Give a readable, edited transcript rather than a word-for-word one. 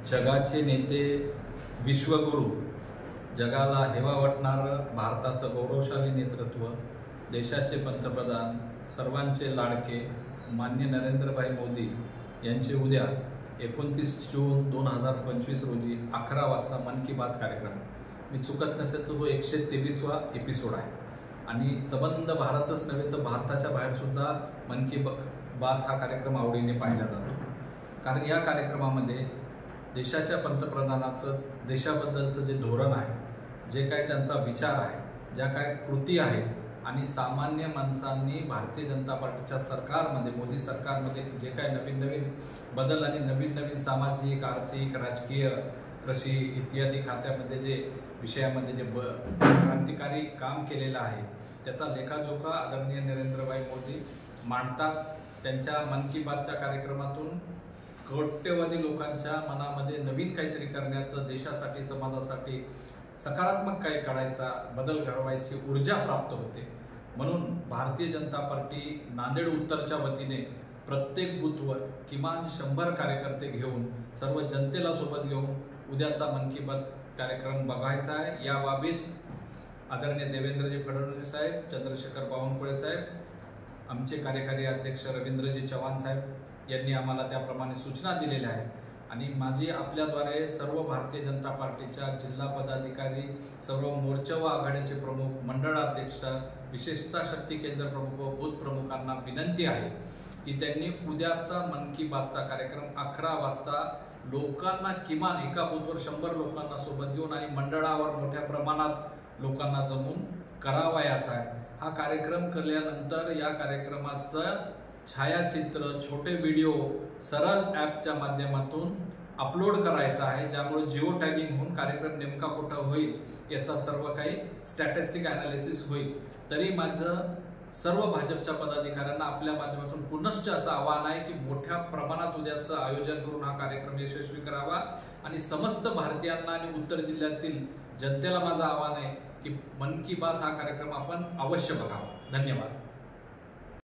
जगाचे नेते, विश्वगुरू, जगाला हेवा वाटणारं भारताचं गौरवशाली नेतृत्व, देशाचे पंतप्रधान, सर्वांचे लाडके माननीय नरेंद्रभाई मोदी यांचे उद्या 29 जून 2025 रोजी 11 वाजता मन की बात कार्यक्रम, मी चुकत नसेल तर तो 123वा एपिसोड आहे आणि संबंध भारतच नव्हे तर भारताच्या बाहेरसुद्धा मन की बात हा कार्यक्रम आवडीने पाहिला जातो. कारण या कार्यक्रमामध्ये देशाच्या पंतप्रधानाचं देशाबद्दलचं जे धोरण आहे, जे काय त्यांचा विचार आहे, ज्या काय कृती आहेत आणि सामान्य माणसांनी भारतीय जनता पार्टीच्या सरकारमध्ये, मोदी सरकारमध्ये जे काय नवीन नवीन बदल आणि नवीन नवीन सामाजिक, आर्थिक, राजकीय, कृषी इत्यादी खात्यामध्ये जे विषयामध्ये जे क्रांतिकारी काम केलेलं आहे त्याचा लेखाजोखा आदरणीय नरेंद्रभाई मोदी मांडतात. त्यांच्या मन की बातच्या कार्यक्रमातून कोट्यवधी लोकांच्या मनामध्ये नवीन काहीतरी करण्याचं, देशासाठी, समाजासाठी सकारात्मक काही करायचा, बदल घडवायची ऊर्जा प्राप्त होते. म्हणून भारतीय जनता पार्टी नांदेड उत्तरच्या वतीने प्रत्येक बूथवर किमान 100 कार्यकर्ते घेऊन, सर्व जनतेला सोबत घेऊन उद्याचा मन की बात कार्यक्रम बघायचा आहे. या बाबीत आदरणीय देवेंद्रजी फडणवीस साहेब, चंद्रशेखर बावनकुळे साहेब, आमचे कार्यकारी अध्यक्ष रवींद्रजी चव्हाण साहेब यांनी आम्हाला त्याप्रमाणे सूचना दिलेल्या आहेत आणि माझी आपल्याद्वारे सर्व भारतीय जनता पार्टीच्या जिल्हा पदाधिकारी, सर्व मोर्चा व आघाडीचे प्रमुख, मंडळाध्यक्ष, विशेषतः शक्ती केंद्र प्रमुख व बूथ प्रमुखांना विनंती आहे की त्यांनी उद्याचा मन की बातचा कार्यक्रम 11 वाजता लोकांना, किमान एका बूथवर 100 लोकांना सोबत घेऊन आणि मंडळावर मोठ्या प्रमाणात लोकांना जमून करावयाचा आहे. हा कार्यक्रम केल्यानंतर या कार्यक्रमाचं छायाचित्र, छोटे व्हिडिओ सरळ ॲपच्या माध्यमातून अपलोड करायचा आहे, ज्यामुळे जिओ टॅगिंग होऊन कार्यक्रम नेमका कुठं होईल याचा सर्व काही स्टॅटिस्टिक ॲनालिसिस होईल. तरी माझं सर्व भाजपच्या पदाधिकाऱ्यांना आपल्या माध्यमातून पुनश्च असं आवाहन आहे की मोठ्या प्रमाणात उद्याचं आयोजन करून हा कार्यक्रम यशस्वी करावा आणि समस्त भारतीयांना आणि उत्तर जिल्ह्यातील जनतेला माझं आवाहन आहे की मन की बात हा कार्यक्रम आपण अवश्य बघावा. धन्यवाद.